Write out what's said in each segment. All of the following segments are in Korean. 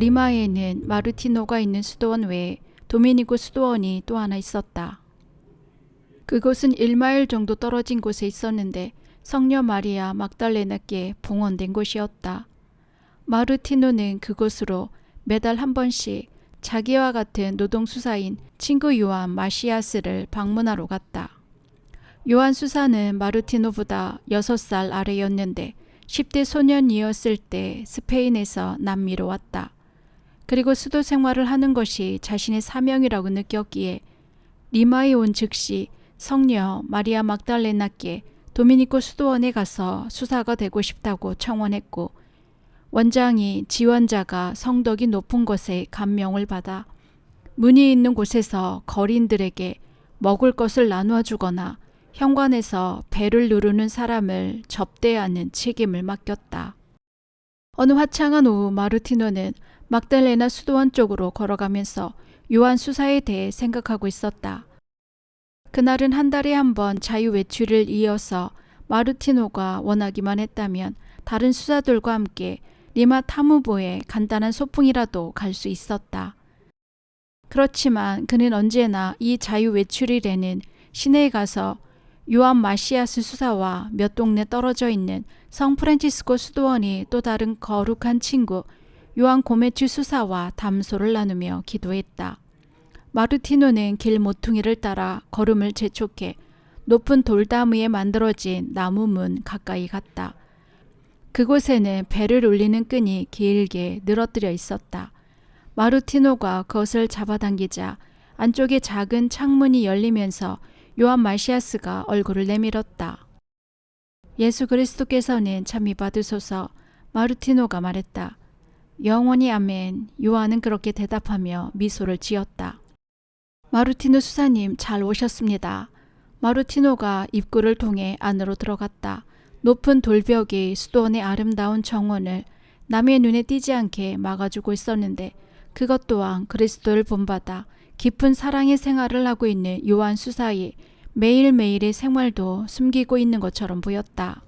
리마에는 마르티노가 있는 수도원 외에 도미니코 수도원이 또 하나 있었다. 그곳은 1마일 정도 떨어진 곳에 있었는데 성녀 마리아 막달레나께 봉헌된 곳이었다. 마르티노는 그곳으로 매달 한 번씩 자기와 같은 노동수사인 친구 요한 마시아스를 방문하러 갔다. 요한 수사는 마르티노보다 6살 아래였는데 10대 소년이었을 때 스페인에서 남미로 왔다. 그리고 수도 생활을 하는 것이 자신의 사명이라고 느꼈기에 리마에 온 즉시 성녀 마리아 막달레나께 도미니코 수도원에 가서 수사가 되고 싶다고 청원했고, 원장이 지원자가 성덕이 높은 곳에 감명을 받아 문이 있는 곳에서 거린들에게 먹을 것을 나누어 주거나 현관에서 벨을 누르는 사람을 접대하는 책임을 맡겼다. 어느 화창한 오후 마르티노는 막달레나 수도원 쪽으로 걸어가면서 요한 수사에 대해 생각하고 있었다. 그날은 한 달에 한 번 자유 외출을 이어서 마르티노가 원하기만 했다면 다른 수사들과 함께 리마 타무보에 간단한 소풍이라도 갈 수 있었다. 그렇지만 그는 언제나 이 자유 외출일에는 시내에 가서 요한 마시아스 수사와 몇 동네 떨어져 있는 성 프란치스코 수도원이 또 다른 거룩한 친구 요한 고메추 수사와 담소를 나누며 기도했다. 마르티노는 길 모퉁이를 따라 걸음을 재촉해 높은 돌담 위에 만들어진 나무문 가까이 갔다. 그곳에는 배를 올리는 끈이 길게 늘어뜨려 있었다. 마르티노가 그것을 잡아당기자 안쪽에 작은 창문이 열리면서 요한 마시아스가 얼굴을 내밀었다. 예수 그리스도께서는 참이 받으소서. 마르티노가 말했다. 영원히 아멘. 요한은 그렇게 대답하며 미소를 지었다. 마르티노 수사님 잘 오셨습니다. 마르티노가 입구를 통해 안으로 들어갔다. 높은 돌벽이 수도원의 아름다운 정원을 남의 눈에 띄지 않게 막아주고 있었는데 그것 또한 그리스도를 본받아 깊은 사랑의 생활을 하고 있는 요한 수사의 매일매일의 생활도 숨기고 있는 것처럼 보였다.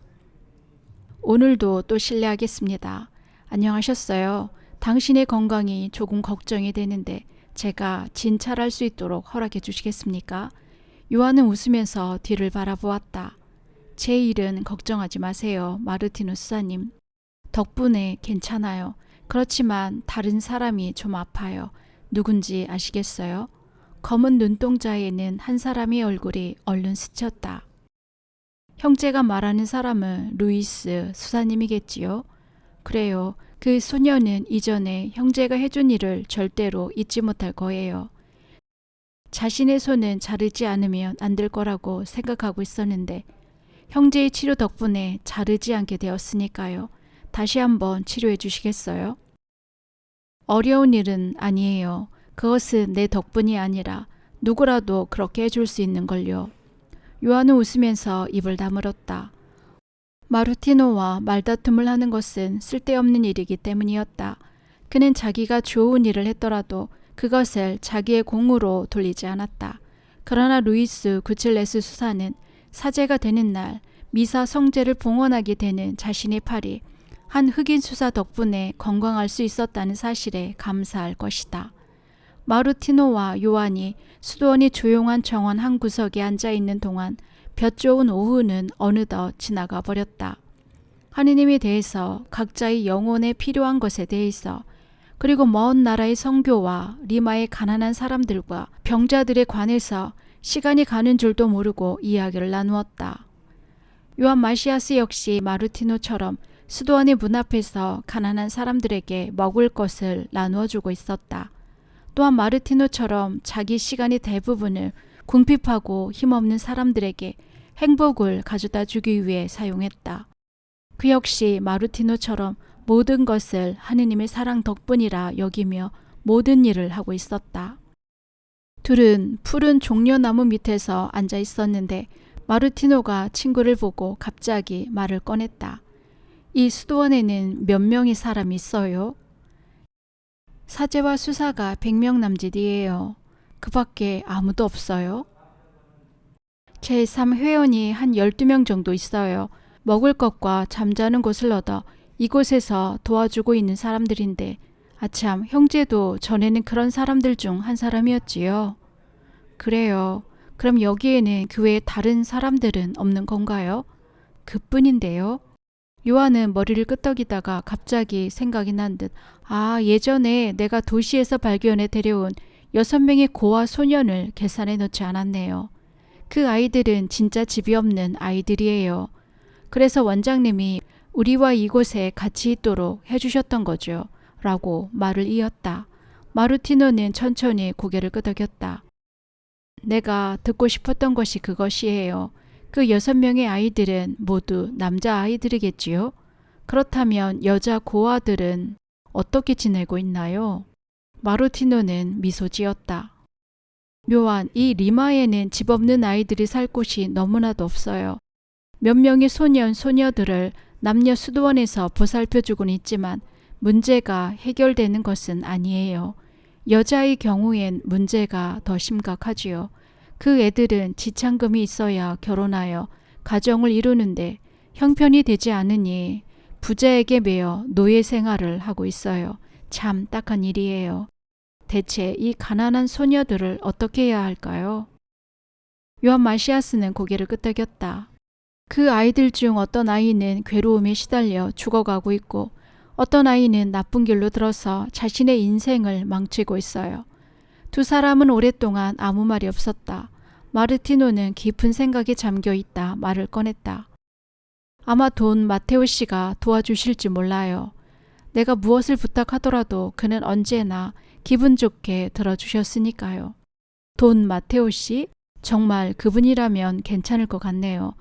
오늘도 또 실례하겠습니다. 안녕하셨어요. 당신의 건강이 조금 걱정이 되는데 제가 진찰할 수 있도록 허락해 주시겠습니까? 요한은 웃으면서 뒤를 바라보았다. 제 일은 걱정하지 마세요, 마르티노 수사님. 덕분에 괜찮아요. 그렇지만 다른 사람이 좀 아파요. 누군지 아시겠어요? 검은 눈동자에는 한 사람의 얼굴이 얼른 스쳤다. 형제가 말하는 사람은 루이스 수사님이겠지요? 그래요. 그 소녀는 이전에 형제가 해준 일을 절대로 잊지 못할 거예요. 자신의 손은 자르지 않으면 안 될 거라고 생각하고 있었는데 형제의 치료 덕분에 자르지 않게 되었으니까요. 다시 한번 치료해 주시겠어요? 어려운 일은 아니에요. 그것은 내 덕분이 아니라 누구라도 그렇게 해줄 수 있는 걸요. 요한은 웃으면서 입을 다물었다. 마르티노와 말다툼을 하는 것은 쓸데없는 일이기 때문이었다. 그는 자기가 좋은 일을 했더라도 그것을 자기의 공으로 돌리지 않았다. 그러나 루이스 구칠레스 수사는 사제가 되는 날 미사 성제를 봉헌하게 되는 자신의 팔이 한 흑인 수사 덕분에 건강할 수 있었다는 사실에 감사할 것이다. 마르티노와 요한이 수도원의 조용한 정원 한 구석에 앉아있는 동안 볕 좋은 오후는 어느덧 지나가 버렸다. 하느님에 대해서 각자의 영혼에 필요한 것에 대해서 그리고 먼 나라의 선교와 리마의 가난한 사람들과 병자들에 관해서 시간이 가는 줄도 모르고 이야기를 나누었다. 요한 마시아스 역시 마르티노처럼 수도원의 문 앞에서 가난한 사람들에게 먹을 것을 나누어 주고 있었다. 또한 마르티노처럼 자기 시간의 대부분을 궁핍하고 힘없는 사람들에게 행복을 가져다 주기 위해 사용했다. 그 역시 마르티노처럼 모든 것을 하느님의 사랑 덕분이라 여기며 모든 일을 하고 있었다. 둘은 푸른 종려나무 밑에서 앉아 있었는데 마르티노가 친구를 보고 갑자기 말을 꺼냈다. 이 수도원에는 몇 명의 사람이 있어요? 사제와 수사가 100명 남짓이에요. 그 밖에 아무도 없어요? 제3회원이 한 12명 정도 있어요. 먹을 것과 잠자는 곳을 얻어 이곳에서 도와주고 있는 사람들인데 아참, 형제도 전에는 그런 사람들 중 한 사람이었지요. 그래요. 그럼 여기에는 그 외에 다른 사람들은 없는 건가요? 그뿐인데요. 요한은 머리를 끄덕이다가 갑자기 생각이 난 듯, 예전에 내가 도시에서 발견해 데려온 6명의 고아 소년을 계산해 놓지 않았네요. 그 아이들은 진짜 집이 없는 아이들이에요. 그래서 원장님이 우리와 이곳에 같이 있도록 해주셨던 거죠. 라고 말을 이었다. 마르티노는 천천히 고개를 끄덕였다. 내가 듣고 싶었던 것이 그것이에요. 그 6명의 아이들은 모두 남자 아이들이겠지요? 그렇다면 여자 고아들은 어떻게 지내고 있나요? 마르티노는 미소 지었다. 묘한 이 리마에는 집 없는 아이들이 살 곳이 너무나도 없어요. 몇 명의 소년, 소녀들을 남녀 수도원에서 보살펴주곤 있지만 문제가 해결되는 것은 아니에요. 여자의 경우엔 문제가 더 심각하지요. 그 애들은 지참금이 있어야 결혼하여 가정을 이루는데 형편이 되지 않으니 부자에게 매여 노예 생활을 하고 있어요. 참 딱한 일이에요. 대체 이 가난한 소녀들을 어떻게 해야 할까요? 요한 마시아스는 고개를 끄덕였다. 그 아이들 중 어떤 아이는 괴로움에 시달려 죽어가고 있고 어떤 아이는 나쁜 길로 들어서 자신의 인생을 망치고 있어요. 두 사람은 오랫동안 아무 말이 없었다. 마르티노는 깊은 생각에 잠겨 있다 말을 꺼냈다. 아마 돈 마테오 씨가 도와주실지 몰라요. 내가 무엇을 부탁하더라도 그는 언제나 기분 좋게 들어주셨으니까요. 돈 마테오 씨? 정말 그분이라면 괜찮을 것 같네요.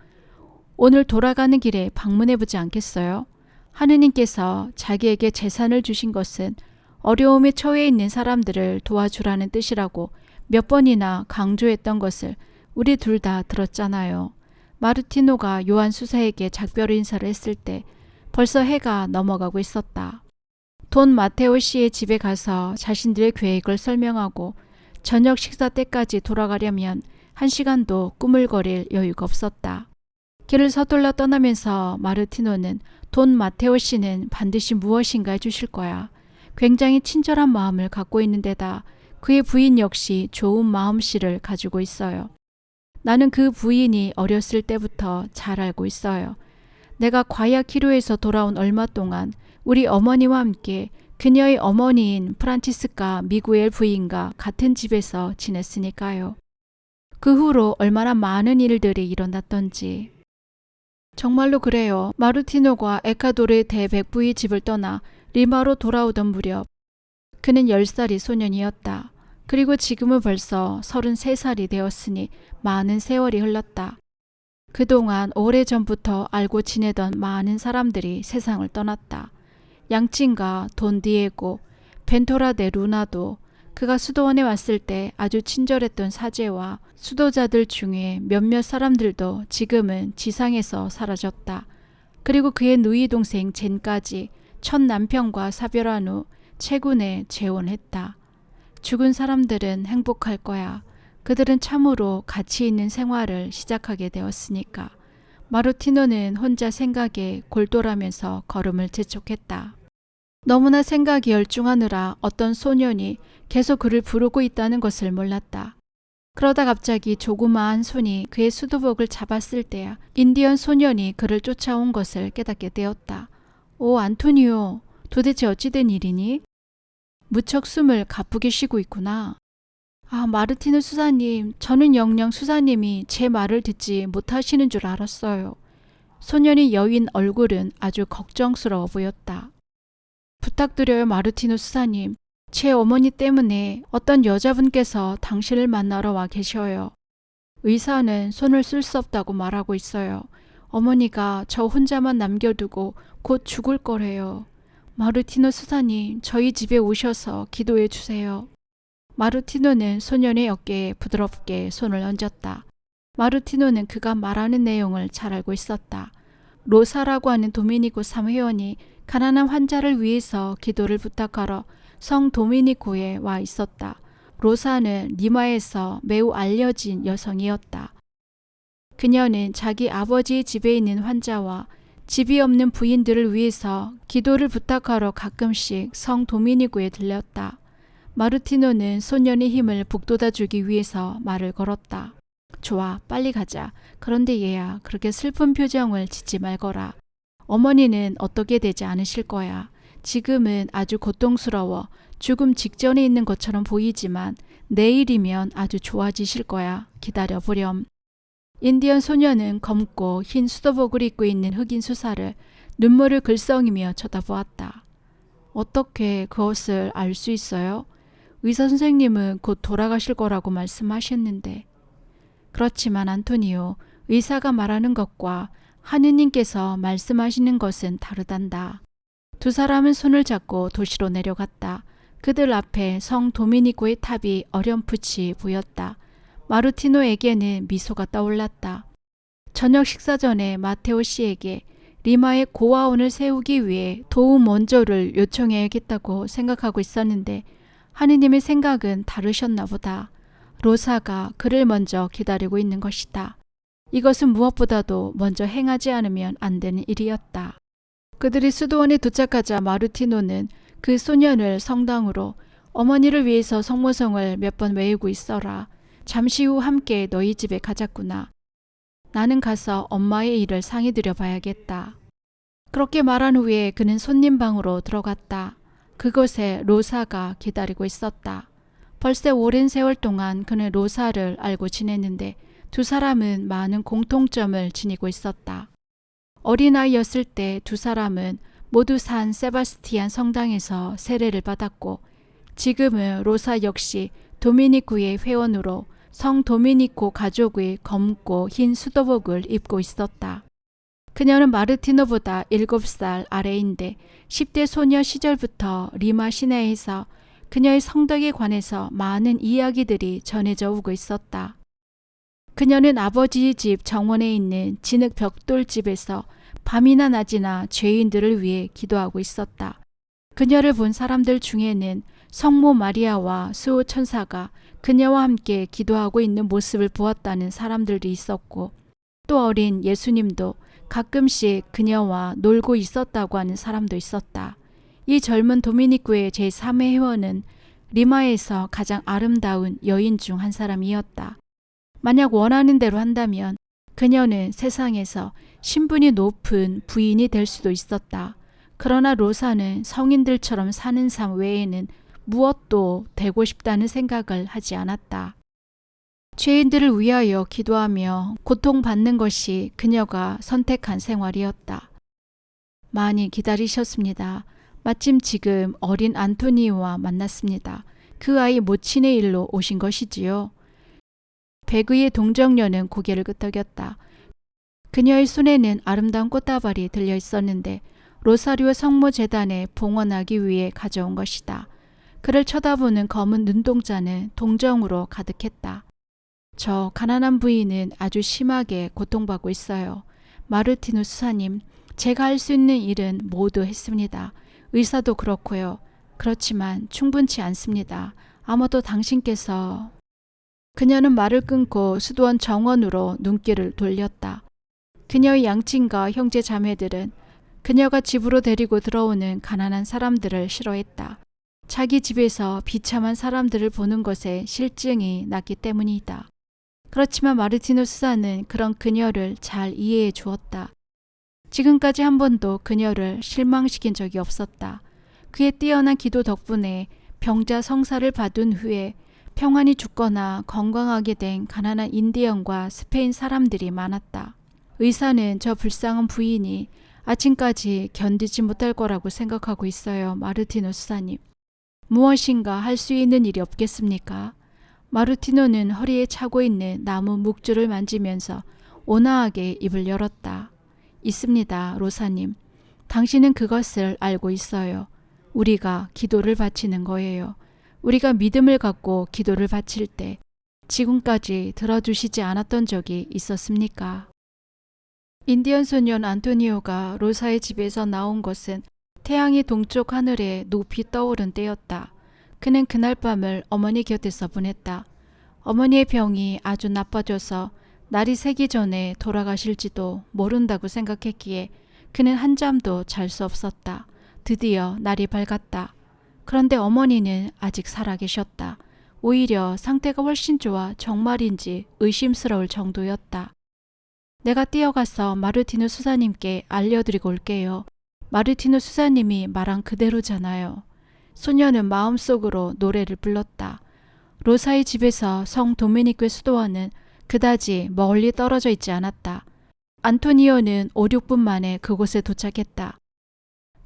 오늘 돌아가는 길에 방문해보지 않겠어요? 하느님께서 자기에게 재산을 주신 것은 어려움에 처해 있는 사람들을 도와주라는 뜻이라고 몇 번이나 강조했던 것을 우리 둘 다 들었잖아요. 마르티노가 요한 수사에게 작별 인사를 했을 때 벌써 해가 넘어가고 있었다. 돈 마테오 씨의 집에 가서 자신들의 계획을 설명하고 저녁 식사 때까지 돌아가려면 1시간도 꾸물거릴 여유가 없었다. 길을 서둘러 떠나면서 마르티노는 돈 마테오 씨는 반드시 무엇인가 해주실 거야. 굉장히 친절한 마음을 갖고 있는 데다 그의 부인 역시 좋은 마음씨를 가지고 있어요. 나는 그 부인이 어렸을 때부터 잘 알고 있어요. 내가 과야키로에서 돌아온 얼마 동안 우리 어머니와 함께 그녀의 어머니인 프란치스카 미구엘 부인과 같은 집에서 지냈으니까요. 그 후로 얼마나 많은 일들이 일어났던지. 정말로 그래요. 마르티노가 에콰도르의 대백부의 집을 떠나 리마로 돌아오던 무렵 그는 10살이 소년이었다. 그리고 지금은 벌써 33살이 되었으니 많은 세월이 흘렀다. 그동안 오래전부터 알고 지내던 많은 사람들이 세상을 떠났다. 양친과 돈 디에고, 벤토라 데 루나도 그가 수도원에 왔을 때 아주 친절했던 사제와 수도자들 중에 몇몇 사람들도 지금은 지상에서 사라졌다. 그리고 그의 누이 동생 젠까지 첫 남편과 사별한 후 채군에 재혼했다. 죽은 사람들은 행복할 거야. 그들은 참으로 가치 있는 생활을 시작하게 되었으니까. 마르티노는 혼자 생각에 골똘하면서 걸음을 재촉했다. 너무나 생각이 열중하느라 어떤 소년이 계속 그를 부르고 있다는 것을 몰랐다. 그러다 갑자기 조그마한 손이 그의 수도복을 잡았을 때야 인디언 소년이 그를 쫓아온 것을 깨닫게 되었다. 오, 안토니오, 도대체 어찌된 일이니? 무척 숨을 가쁘게 쉬고 있구나. 마르티노 수사님, 저는 영영 수사님이 제 말을 듣지 못하시는 줄 알았어요. 소년의 여윈 얼굴은 아주 걱정스러워 보였다. 부탁드려요, 마르티노 수사님. 제 어머니 때문에 어떤 여자분께서 당신을 만나러 와 계셔요. 의사는 손을 쓸 수 없다고 말하고 있어요. 어머니가 저 혼자만 남겨두고 곧 죽을 거래요. 마르티노 수사님, 저희 집에 오셔서 기도해 주세요. 마르티노는 소년의 어깨에 부드럽게 손을 얹었다. 마르티노는 그가 말하는 내용을 잘 알고 있었다. 로사라고 하는 도미니코 사무회원이 가난한 환자를 위해서 기도를 부탁하러 성 도미니코에 와 있었다. 로사는 리마에서 매우 알려진 여성이었다. 그녀는 자기 아버지의 집에 있는 환자와 집이 없는 부인들을 위해서 기도를 부탁하러 가끔씩 성 도미니구에 들렸다. 마르티노는 소년의 힘을 북돋아주기 위해서 말을 걸었다. 좋아, 빨리 가자. 그런데 얘야, 그렇게 슬픈 표정을 짓지 말거라. 어머니는 어떻게 되지 않으실 거야. 지금은 아주 고통스러워 죽음 직전에 있는 것처럼 보이지만 내일이면 아주 좋아지실 거야. 기다려보렴. 인디언 소녀는 검고 흰 수도복을 입고 있는 흑인 수사를 눈물을 글썽이며 쳐다보았다. 어떻게 그것을 알 수 있어요? 의사 선생님은 곧 돌아가실 거라고 말씀하셨는데. 그렇지만 안토니오, 의사가 말하는 것과 하느님께서 말씀하시는 것은 다르단다. 두 사람은 손을 잡고 도시로 내려갔다. 그들 앞에 성 도미니코의 탑이 어렴풋이 보였다. 마르티노에게는 미소가 떠올랐다. 저녁 식사 전에 마테오 씨에게 리마의 고아원을 세우기 위해 도움 원조를 요청해야겠다고 생각하고 있었는데 하느님의 생각은 다르셨나 보다. 로사가 그를 먼저 기다리고 있는 것이다. 이것은 무엇보다도 먼저 행하지 않으면 안 되는 일이었다. 그들이 수도원에 도착하자 마르티노는 그 소년을 성당으로 어머니를 위해서 성모성을 몇 번 외우고 있어라. 잠시 후 함께 너희 집에 가자꾸나. 나는 가서 엄마의 일을 상의드려 봐야겠다. 그렇게 말한 후에 그는 손님 방으로 들어갔다. 그곳에 로사가 기다리고 있었다. 벌써 오랜 세월 동안 그는 로사를 알고 지냈는데 두 사람은 많은 공통점을 지니고 있었다. 어린아이였을 때 두 사람은 모두 산 세바스티안 성당에서 세례를 받았고 지금은 로사 역시 도미니코의 회원으로 성 도미니코 가족의 검고 흰 수도복을 입고 있었다. 그녀는 마르티노보다 7살 아래인데 10대 소녀 시절부터 리마 시내에서 그녀의 성덕에 관해서 많은 이야기들이 전해져 오고 있었다. 그녀는 아버지의 집 정원에 있는 진흙 벽돌집에서 밤이나 낮이나 죄인들을 위해 기도하고 있었다. 그녀를 본 사람들 중에는 성모 마리아와 수호 천사가 그녀와 함께 기도하고 있는 모습을 보았다는 사람들이 있었고 또 어린 예수님도 가끔씩 그녀와 놀고 있었다고 하는 사람도 있었다. 이 젊은 도미니코의 제3회 회원은 리마에서 가장 아름다운 여인 중 한 사람이었다. 만약 원하는 대로 한다면 그녀는 세상에서 신분이 높은 부인이 될 수도 있었다. 그러나 로사는 성인들처럼 사는 삶 외에는 무엇도 되고 싶다는 생각을 하지 않았다. 죄인들을 위하여 기도하며 고통받는 것이 그녀가 선택한 생활이었다. 많이 기다리셨습니다. 마침 지금 어린 안토니오와 만났습니다. 그 아이 모친의 일로 오신 것이지요. 백의의 동정녀는 고개를 끄덕였다. 그녀의 손에는 아름다운 꽃다발이 들려 있었는데 로사리오 성모 재단에 봉헌하기 위해 가져온 것이다. 그를 쳐다보는 검은 눈동자는 동정으로 가득했다. 저 가난한 부인은 아주 심하게 고통받고 있어요. 마르티노 수사님, 제가 할 수 있는 일은 모두 했습니다. 의사도 그렇고요. 그렇지만 충분치 않습니다. 아마도 당신께서... 그녀는 말을 끊고 수도원 정원으로 눈길을 돌렸다. 그녀의 양친과 형제 자매들은 그녀가 집으로 데리고 들어오는 가난한 사람들을 싫어했다. 자기 집에서 비참한 사람들을 보는 것에 실증이 났기 때문이다. 그렇지만 마르티노 수사는 그런 그녀를 잘 이해해 주었다. 지금까지 한 번도 그녀를 실망시킨 적이 없었다. 그의 뛰어난 기도 덕분에 병자 성사를 받은 후에 평안히 죽거나 건강하게 된 가난한 인디언과 스페인 사람들이 많았다. 의사는 저 불쌍한 부인이 아침까지 견디지 못할 거라고 생각하고 있어요. 마르티노 수사님. 무엇인가 할 수 있는 일이 없겠습니까? 마르티노는 허리에 차고 있는 나무 묵줄을 만지면서 온화하게 입을 열었다. 있습니다, 로사님. 당신은 그것을 알고 있어요. 우리가 기도를 바치는 거예요. 우리가 믿음을 갖고 기도를 바칠 때 지금까지 들어주시지 않았던 적이 있었습니까? 인디언 소년 안토니오가 로사의 집에서 나온 것은 태양이 동쪽 하늘에 높이 떠오른 때였다. 그는 그날 밤을 어머니 곁에서 보냈다. 어머니의 병이 아주 나빠져서 날이 새기 전에 돌아가실지도 모른다고 생각했기에 그는 한잠도 잘 수 없었다. 드디어 날이 밝았다. 그런데 어머니는 아직 살아계셨다. 오히려 상태가 훨씬 좋아 정말인지 의심스러울 정도였다. 내가 뛰어가서 마르티노 수사님께 알려드리고 올게요. 마르티노 수사님이 말한 그대로잖아요. 소녀는 마음속으로 노래를 불렀다. 로사의 집에서 성 도미니크의 수도원은 그다지 멀리 떨어져 있지 않았다. 안토니오는 5, 6분 만에 그곳에 도착했다.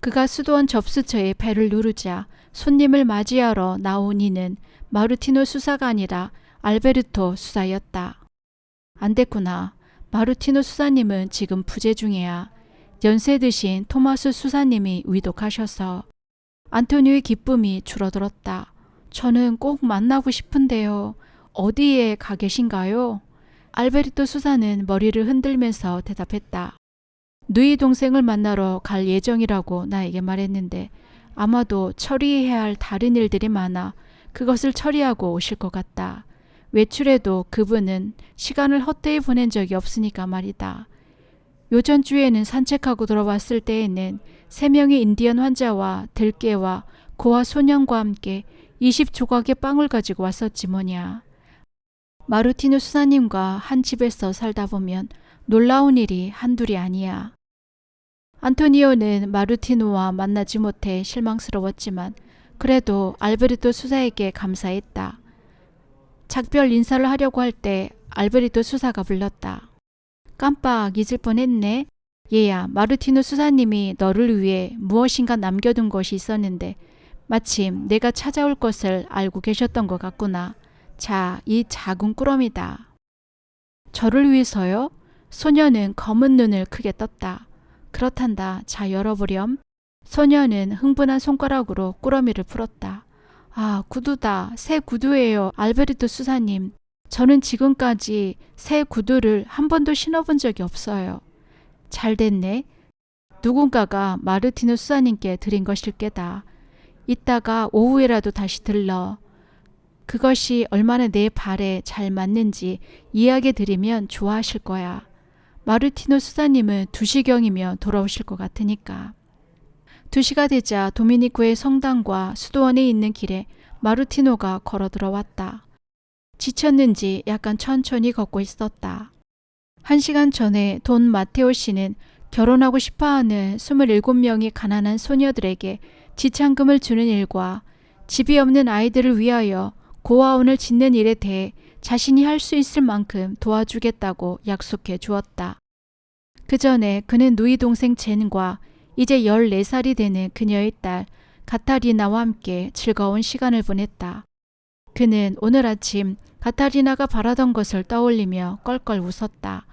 그가 수도원 접수처에 벨을 누르자 손님을 맞이하러 나온 이는 마르티노 수사가 아니라 알베르토 수사였다. 안 됐구나. 마르티노 수사님은 지금 부재 중이야. 연세 드신 토마스 수사님이 위독하셔서. 안토니오의 기쁨이 줄어들었다. 저는 꼭 만나고 싶은데요. 어디에 가 계신가요? 알베르토 수사는 머리를 흔들면서 대답했다. 누이 동생을 만나러 갈 예정이라고 나에게 말했는데 아마도 처리해야 할 다른 일들이 많아 그것을 처리하고 오실 것 같다. 외출해도 그분은 시간을 헛되이 보낸 적이 없으니까 말이다. 요전주에는 산책하고 돌아왔을 때에는 3명의 인디언 환자와 들깨와 고아 소년과 함께 20조각의 빵을 가지고 왔었지 뭐냐. 마르티노 수사님과 한 집에서 살다 보면 놀라운 일이 한둘이 아니야. 안토니오는 마르티노와 만나지 못해 실망스러웠지만 그래도 알베르토 수사에게 감사했다. 작별 인사를 하려고 할 때 알베르토 수사가 불렀다. 깜빡 잊을 뻔했네. 얘야, 마르티노 수사님이 너를 위해 무엇인가 남겨둔 것이 있었는데 마침 내가 찾아올 것을 알고 계셨던 것 같구나. 자, 이 작은 꾸러미다. 저를 위해서요? 소녀는 검은 눈을 크게 떴다. 그렇단다. 자, 열어보렴. 소녀는 흥분한 손가락으로 꾸러미를 풀었다. 아, 구두다. 새 구두예요. 알베르토 수사님. 저는 지금까지 새 구두를 한 번도 신어본 적이 없어요. 잘 됐네. 누군가가 마르티노 수사님께 드린 것일 게다. 이따가 오후에라도 다시 들러. 그것이 얼마나 내 발에 잘 맞는지 이야기 드리면 좋아하실 거야. 마르티노 수사님은 2시경이면 돌아오실 것 같으니까. 2시가 되자 도미니코의 성당과 수도원에 있는 길에 마르티노가 걸어 들어왔다. 지쳤는지 약간 천천히 걷고 있었다. 1시간 전에 돈 마테오 씨는 결혼하고 싶어하는 27명의 가난한 소녀들에게 지참금을 주는 일과 집이 없는 아이들을 위하여 고아원을 짓는 일에 대해 자신이 할 수 있을 만큼 도와주겠다고 약속해 주었다. 그 전에 그는 누이 동생 젠과 이제 14살이 되는 그녀의 딸 카타리나와 함께 즐거운 시간을 보냈다. 그는 오늘 아침 카타리나가 바라던 것을 떠올리며 껄껄 웃었다.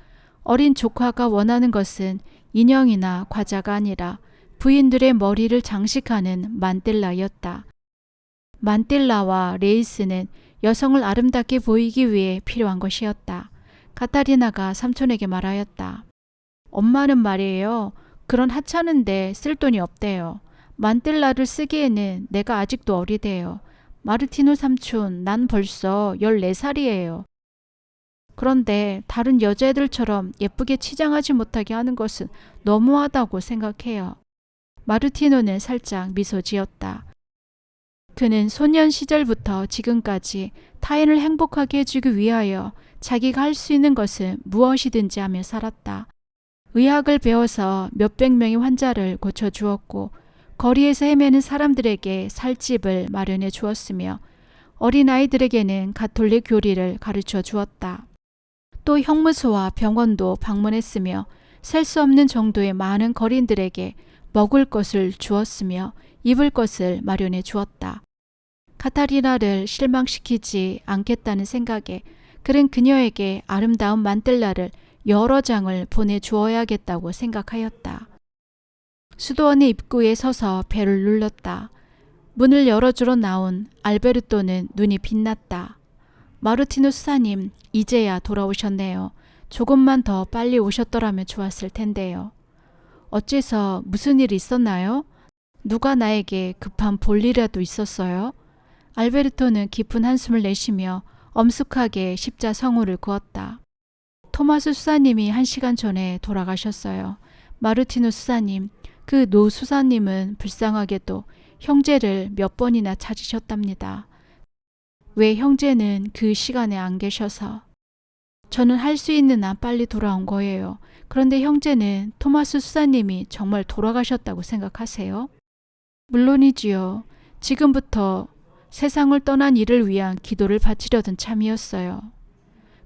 어린 조카가 원하는 것은 인형이나 과자가 아니라 부인들의 머리를 장식하는 만텔라였다. 만텔라와 레이스는 여성을 아름답게 보이기 위해 필요한 것이었다. 카타리나가 삼촌에게 말하였다. 엄마는 말이에요. 그런 하찮은데 쓸 돈이 없대요. 만텔라를 쓰기에는 내가 아직도 어리대요. 마르티노 삼촌, 난 벌써 14살이에요. 그런데 다른 여자애들처럼 예쁘게 치장하지 못하게 하는 것은 너무하다고 생각해요. 마르티노는 살짝 미소 지었다. 그는 소년 시절부터 지금까지 타인을 행복하게 해주기 위하여 자기가 할 수 있는 것은 무엇이든지 하며 살았다. 의학을 배워서 몇백 명의 환자를 고쳐주었고 거리에서 헤매는 사람들에게 살 집을 마련해 주었으며 어린아이들에게는 가톨릭 교리를 가르쳐 주었다. 또 형무소와 병원도 방문했으며 셀 수 없는 정도의 많은 거린들에게 먹을 것을 주었으며 입을 것을 마련해 주었다. 카타리나를 실망시키지 않겠다는 생각에 그는 그녀에게 아름다운 만텔라를 여러 장을 보내주어야겠다고 생각하였다. 수도원의 입구에 서서 벨을 눌렀다. 문을 열어주러 나온 알베르토는 눈이 빛났다. 마르티노 수사님, 이제야 돌아오셨네요. 조금만 더 빨리 오셨더라면 좋았을 텐데요. 어째서 무슨 일이 있었나요? 누가 나에게 급한 볼일이라도 있었어요? 알베르토는 깊은 한숨을 내쉬며 엄숙하게 십자성호를 그었다. 토마스 수사님이 1시간 전에 돌아가셨어요. 마르티노 수사님, 그 노 수사님은 불쌍하게도 형제를 몇 번이나 찾으셨답니다. 왜 형제는 그 시간에 안 계셔서. 저는 할 수 있는 한 빨리 돌아온 거예요. 그런데 형제는 토마스 수사님이 정말 돌아가셨다고 생각하세요? 물론이지요. 지금부터 세상을 떠난 이를 위한 기도를 바치려던 참이었어요.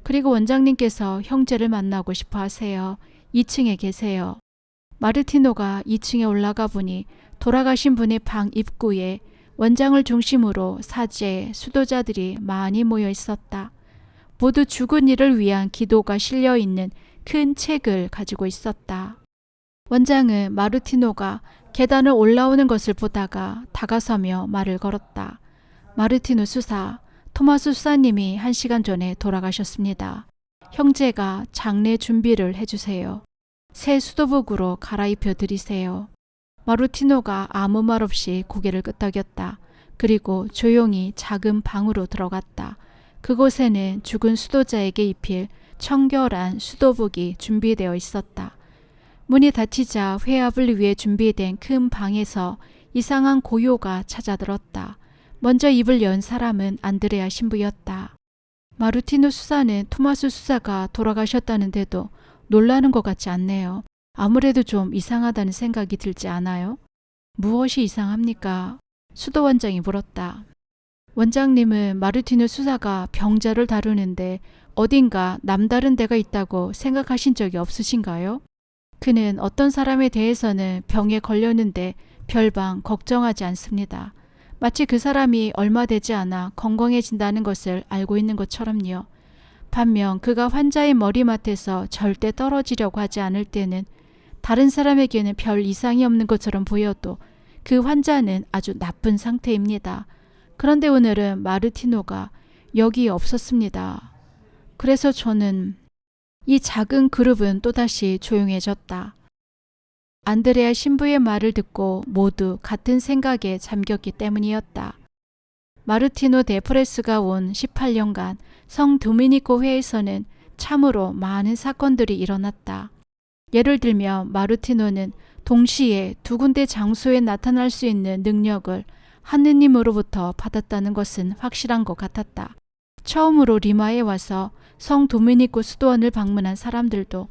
그리고 원장님께서 형제를 만나고 싶어 하세요. 2층에 계세요. 마르티노가 2층에 올라가 보니 돌아가신 분의 방 입구에 원장을 중심으로 사제, 수도자들이 많이 모여 있었다. 모두 죽은 이를 위한 기도가 실려 있는 큰 책을 가지고 있었다. 원장은 마르티노가 계단을 올라오는 것을 보다가 다가서며 말을 걸었다. 마르티노 수사, 토마스 수사님이 1시간 전에 돌아가셨습니다. 형제가 장례 준비를 해주세요. 새 수도복으로 갈아입혀 드리세요. 마르티노가 아무 말 없이 고개를 끄덕였다. 그리고 조용히 작은 방으로 들어갔다. 그곳에는 죽은 수도자에게 입힐 청결한 수도복이 준비되어 있었다. 문이 닫히자 회합을 위해 준비된 큰 방에서 이상한 고요가 찾아들었다. 먼저 입을 연 사람은 안드레아 신부였다. 마르티노 수사는 토마스 수사가 돌아가셨다는데도 놀라는 것 같지 않네요. 아무래도 좀 이상하다는 생각이 들지 않아요? 무엇이 이상합니까? 수도원장이 물었다. 원장님은 마르티노 수사가 병자를 다루는데 어딘가 남다른 데가 있다고 생각하신 적이 없으신가요? 그는 어떤 사람에 대해서는 병에 걸렸는데 별방 걱정하지 않습니다. 마치 그 사람이 얼마 되지 않아 건강해진다는 것을 알고 있는 것처럼요. 반면 그가 환자의 머리맡에서 절대 떨어지려고 하지 않을 때는 다른 사람에게는 별 이상이 없는 것처럼 보여도 그 환자는 아주 나쁜 상태입니다. 그런데 오늘은 마르티노가 여기 없었습니다. 그래서 저는 이 작은 그룹은 또다시 조용해졌다. 안드레아 신부의 말을 듣고 모두 같은 생각에 잠겼기 때문이었다. 마르티노 데 프레스가 온 18년간 성 도미니코 회에서는 참으로 많은 사건들이 일어났다. 예를 들면 마르티노는 동시에 두 군데 장소에 나타날 수 있는 능력을 하느님으로부터 받았다는 것은 확실한 것 같았다. 처음으로 리마에 와서 성 도미니코 수도원을 방문한 사람들도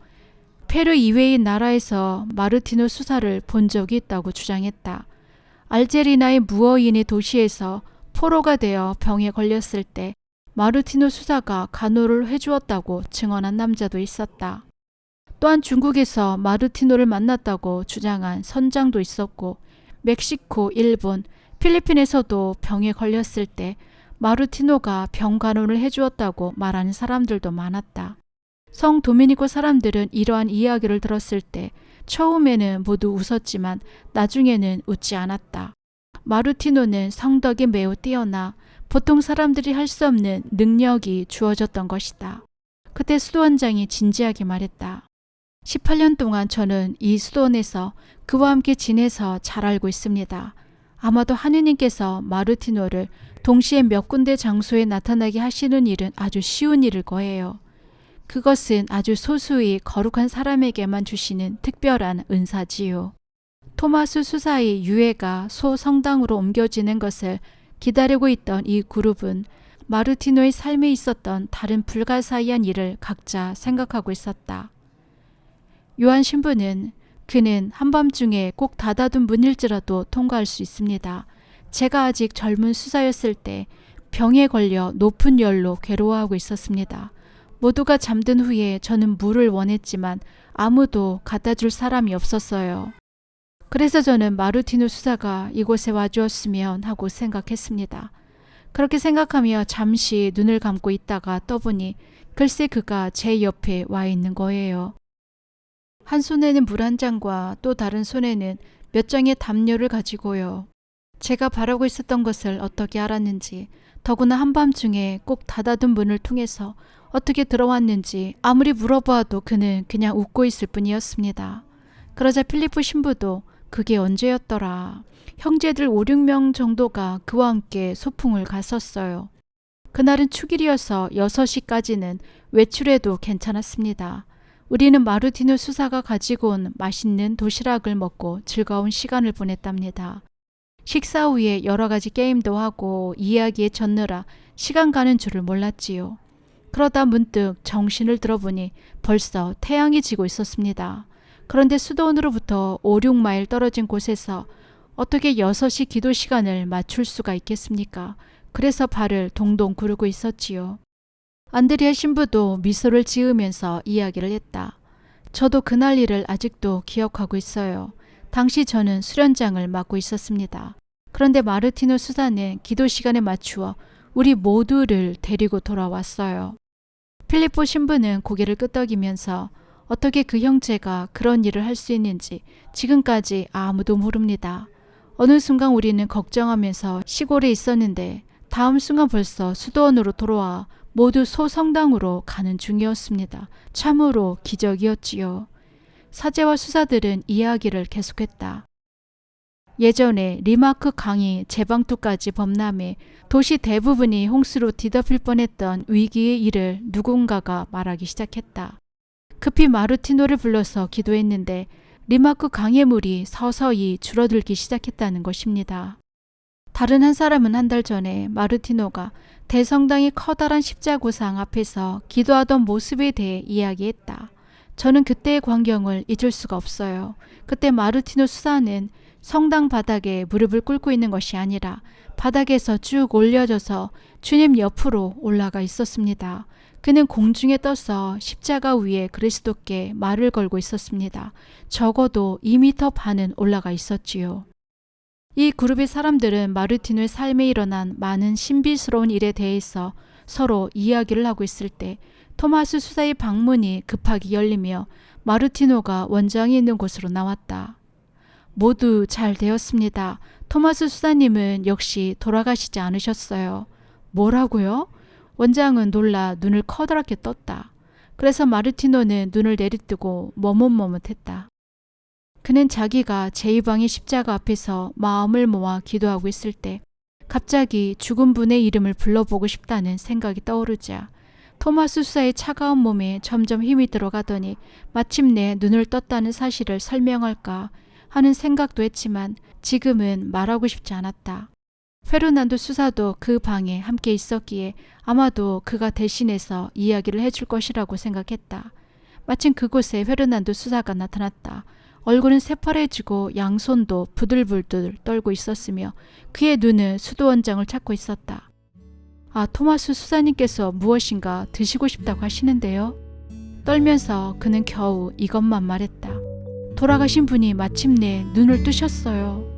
페루 이외의 나라에서 마르티노 수사를 본 적이 있다고 주장했다. 알제리나의 무어인의 도시에서 포로가 되어 병에 걸렸을 때 마르티노 수사가 간호를 해주었다고 증언한 남자도 있었다. 또한 중국에서 마르티노를 만났다고 주장한 선장도 있었고 멕시코, 일본, 필리핀에서도 병에 걸렸을 때 마르티노가 병 간호를 해주었다고 말하는 사람들도 많았다. 성 도미니코 사람들은 이러한 이야기를 들었을 때 처음에는 모두 웃었지만 나중에는 웃지 않았다. 마르티노는 성덕이 매우 뛰어나 보통 사람들이 할 수 없는 능력이 주어졌던 것이다. 그때 수도원장이 진지하게 말했다. 18년 동안 저는 이 수도원에서 그와 함께 지내서 잘 알고 있습니다. 아마도 하느님께서 마르티노를 동시에 몇 군데 장소에 나타나게 하시는 일은 아주 쉬운 일일 거예요. 그것은 아주 소수의 거룩한 사람에게만 주시는 특별한 은사지요. 토마스 수사의 유해가 소성당으로 옮겨지는 것을 기다리고 있던 이 그룹은 마르티노의 삶에 있었던 다른 불가사의한 일을 각자 생각하고 있었다. 요한 신부는 그는 한밤중에 꼭 닫아둔 문일지라도 통과할 수 있습니다. 제가 아직 젊은 수사였을 때 병에 걸려 높은 열로 괴로워하고 있었습니다. 모두가 잠든 후에 저는 물을 원했지만 아무도 갖다 줄 사람이 없었어요. 그래서 저는 마르티노 수사가 이곳에 와주었으면 하고 생각했습니다. 그렇게 생각하며 잠시 눈을 감고 있다가 떠보니 글쎄 그가 제 옆에 와 있는 거예요. 한 손에는 물 한 잔과 또 다른 손에는 몇 장의 담요를 가지고요. 제가 바라고 있었던 것을 어떻게 알았는지, 더구나 한밤중에 꼭 닫아둔 문을 통해서 어떻게 들어왔는지 아무리 물어보아도 그는 그냥 웃고 있을 뿐이었습니다. 그러자 필리프 신부도 그게 언제였더라. 형제들 5, 6명 정도가 그와 함께 소풍을 갔었어요. 그날은 축일이어서 6시까지는 외출해도 괜찮았습니다. 우리는 마르티노 수사가 가지고 온 맛있는 도시락을 먹고 즐거운 시간을 보냈답니다. 식사 후에 여러 가지 게임도 하고 이야기에 젖느라 시간 가는 줄을 몰랐지요. 그러다 문득 정신을 들어보니 벌써 태양이 지고 있었습니다. 그런데 수도원으로부터 5, 6마일 떨어진 곳에서 어떻게 6시 기도 시간을 맞출 수가 있겠습니까? 그래서 발을 동동 구르고 있었지요. 안드리아 신부도 미소를 지으면서 이야기를 했다. 저도 그날 일을 아직도 기억하고 있어요. 당시 저는 수련장을 맡고 있었습니다. 그런데 마르티노 수사는 기도 시간에 맞추어 우리 모두를 데리고 돌아왔어요. 필리포 신부는 고개를 끄덕이면서 어떻게 그 형제가 그런 일을 할 수 있는지 지금까지 아무도 모릅니다. 어느 순간 우리는 걱정하면서 시골에 있었는데 다음 순간 벌써 수도원으로 돌아와 모두 소성당으로 가는 중이었습니다. 참으로 기적이었지요. 사제와 수사들은 이야기를 계속했다. 예전에 리마크 강이 제방투까지 범람해 도시 대부분이 홍수로 뒤덮일 뻔했던 위기의 일을 누군가가 말하기 시작했다. 급히 마르티노를 불러서 기도했는데 리마크 강의 물이 서서히 줄어들기 시작했다는 것입니다. 다른 한 사람은 한 달 전에 마르티노가 대성당의 커다란 십자고상 앞에서 기도하던 모습에 대해 이야기했다. 저는 그때의 광경을 잊을 수가 없어요. 그때 마르티노 수사는 성당 바닥에 무릎을 꿇고 있는 것이 아니라 바닥에서 쭉 올려져서 주님 옆으로 올라가 있었습니다. 그는 공중에 떠서 십자가 위에 그리스도께 말을 걸고 있었습니다. 적어도 2미터 반은 올라가 있었지요. 이 그룹의 사람들은 마르티노의 삶에 일어난 많은 신비스러운 일에 대해서 서로 이야기를 하고 있을 때 토마스 수사의 방문이 급하게 열리며 마르티노가 원장이 있는 곳으로 나왔다. 모두 잘 되었습니다. 토마스 수사님은 역시 돌아가시지 않으셨어요. 뭐라고요? 원장은 놀라 눈을 커다랗게 떴다. 그래서 마르티노는 눈을 내리뜨고 머뭇머뭇했다. 그는 자기가 제2방의 십자가 앞에서 마음을 모아 기도하고 있을 때 갑자기 죽은 분의 이름을 불러보고 싶다는 생각이 떠오르자 토마스 수사의 차가운 몸에 점점 힘이 들어가더니 마침내 눈을 떴다는 사실을 설명할까 하는 생각도 했지만 지금은 말하고 싶지 않았다. 페르난도 수사도 그 방에 함께 있었기에 아마도 그가 대신해서 이야기를 해줄 것이라고 생각했다. 마침 그곳에 페르난도 수사가 나타났다. 얼굴은 새파래지고 양손도 부들부들 떨고 있었으며 그의 눈은 수도원장을 찾고 있었다. 아, 토마스 수사님께서 무엇인가 드시고 싶다고 하시는데요. 떨면서 그는 겨우 이것만 말했다. 돌아가신 분이 마침내 눈을 뜨셨어요.